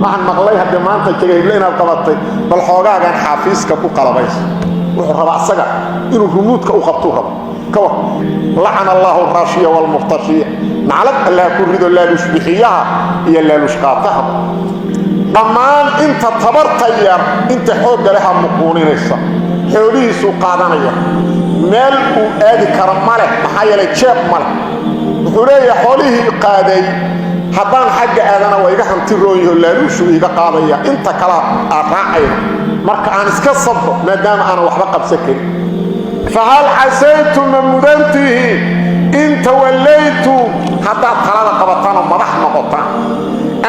waxaan maqlay hadda maanta tagayay inaad qabatay bal xoogaagan xafiiska ku qalabays wuxuu rabaa asaga inuu rumuudka u qabto rabo kawa la'ana Allahu ar-rashiya wal muftashiya naclad Allah ku rido la lushbixiyaha iyo la lushqaataha dhamaan inta tabartayar inta xoog leh muquuninaysa xoolihiisu qaadanaya meel uu aadi karo male maxaa yeelay jeeb male wuxuu leeyahay xoolihii qaaday haddaan xagga aadana waa iga hanti rooyo laaluushu iga qaadaya inta kala raacay marka aan iska sabbo maadaama aan waxba qabsan karin fahal hasaytum mudantihi in tawallaytu hatta talada qabatana madax noqotaan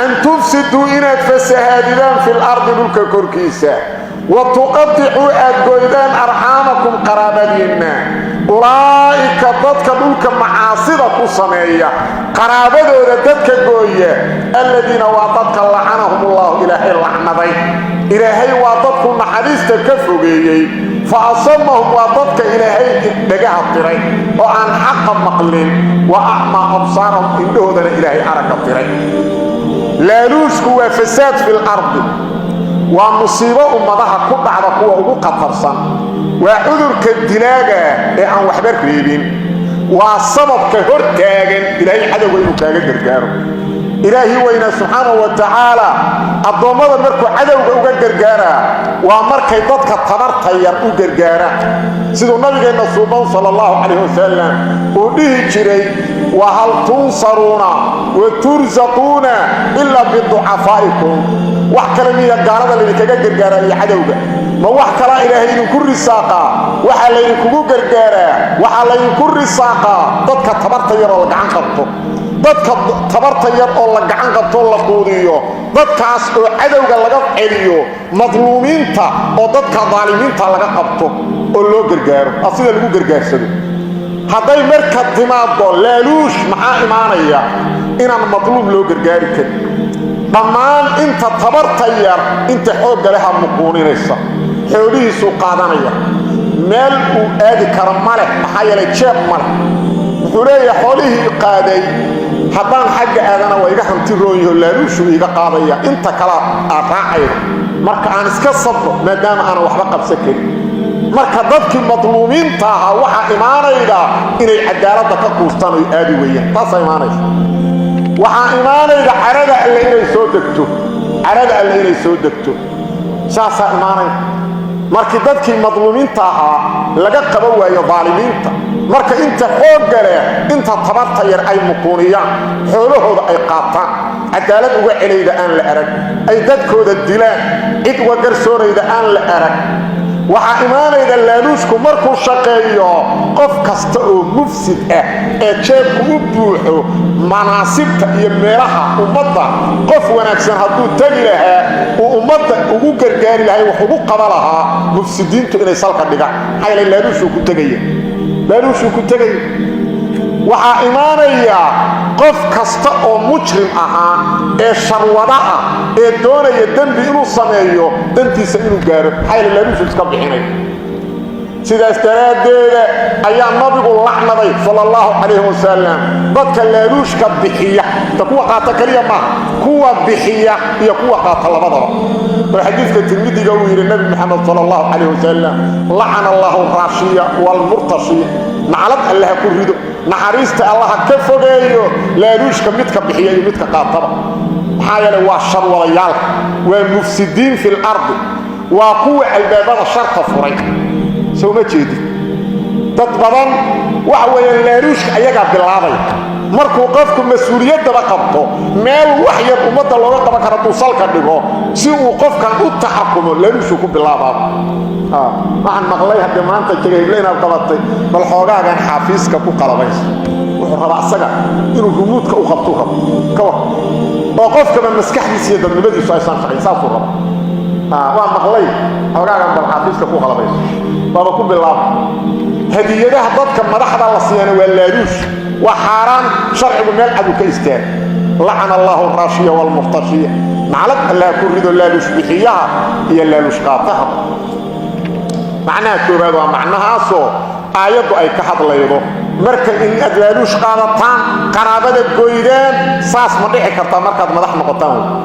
an tufsidu inad fasahadidan fil ardi dulka korkiisa wa tuqatti'u adgoydan arhamakum qarabadina أولئك ضدك دولك معاصدة كسمية قرابدو ضدك قوية الذين وضدك لعنهم الله إلهي اللعنبين إلهي وضدك نحديث تكفرية فأصمهم وضدك إلهي بقاها الطريق وعن حق مقلين وأعمى أبصارهم إنه ذا إلهي حرك الطريق لا يوشك فساد في الأرض ومصيبة أمضاها كل على قوة وقطرصا وعذر كالدلاجة عن وحبر كريبين والصمد كهرتاجن إلهي حدا وينو كاجن جرجاره إلهي وين سبحانه وتعالى الضماد مركو حدا وجا جرجاره ومرك يضدك الطبرت يرقو جرجاره سيدو النبي صلى الله عليه وسلم وديه جري وهل تنصرون وترزقون إلا بالضعفائكم وحكلمية قارضة اللي كاجن جرجاره اللي حدا وجا ما وحكلا إلهي ينكر الساقة وحلا ينكو جرجاره وحلا ينكر الساقة ضدك الطبرت يرقو عن قبطه ضدك تبرت ير الله gacan qabto la qoodiyo dadkaas oo cadawga laga celiyo madluuminta oo dadka daalimiinta laga qabto oo loo gargaaro asida lagu gargaarsado haday marka timaado laaluush maxaa imaanaya inaan madluum loo gargaari karin dhamaan inta tabarta yar inta xoog leh muquuninaysa xoolihiisu qaadanaya meel uu aadi karo male maxaa yeelay jeeb male wuxuu leeyahay xoolihii qaaday haddaan xagga aadana waa iga hanti rooyo laaluushu iga qaadaya inta kala raacay marka aan iska sabbo maadaama aan waxba qabsan karin marka dadkii madluumiinta ah waxa imaanayda inay cadaaladda ka quustaan oo aadi weeyaan taas imaanaysa waxa imaanayda carada alle inay soo degto carada alle inay soo degto saasa imaanayda markii dadkii madluumiinta ah laga qabo waayo daalimiinta marka inta xoog gale inta tabarta yar ay muquuniyaan xoolahooda ay qaataan cadaalad uga celayda aan la arag ay dadkooda dilaan cid uga garsoorayda aan la arag waxa imaanayda laaluushku markuu shaqeeyo qof kasta oo mufsid ah ee jeebku u buuxo manaasibta iyo meelaha ummadda qof wanaagsan hadduu tagi lahaa uu ummadda ugu gargaari lahay wax ugu qaba lahaa mufsidiintu inay salka dhigaan xayla laaluushu ku tagaya laaluushu ku tagay waxa imaanaya qof kasta oo mujrim ahaa ee sharwada ah ee doonaya dambi inuu sameeyo dantiisa inuu gaaro xayla laaluushu iska bixinay sidaas daraadeeda ayaa nabigu lacnaday sallallahu alayhi wasallam dadka laaluushka bixiya kuwa qaata kaliya ma kuwa bixiya iyo kuwa qaata labadaba وحديث الترمذي قال النبي محمد صلى الله عليه وسلم لعن الله الراشية والمرتشي نعلم الله كريدو نحريست الله كفغيو لا يروش كميتك بحياه ميتك قاطبه حايل واشر وليال ومفسدين في الارض وقوع الباب الشرط فري سو ما جيدي تطبرن وحوي لا يروش ايغا بلاابay markuu qofku mas'uuliyadda qabto meel wax yar umada looga qaba karo tuu salka dhigo si uu qofkan u taxakumo laaluushu ku bilaabaa waxaan maqlay hadda maanta tagay inaad qabatay bal xoogaagan xafiiska ku qalabays wuxuu rabaa asaga inuu rumuudka u qabto rabo kawa oo qofka maskaxdiisa iyo dadnimadiisu ay shaqaysaa rabo waa maqlay xoogaagan bal xafiiska ku qalabays baba ku bilaab hadiyadaha dadka madaxda la siiyana waa laaluush وحرام شرع من أبو كيستان لعن الله الراشية والمفتشية نعلم الله كرد الله لشبحيها هي الله لشقاتها معناها كرد ومعناها سو آيات أي كحد الله يضو مركز إن أدلالوش قادتان قرابة القويدان ساس مدعي كرتا مركز مدح مقطان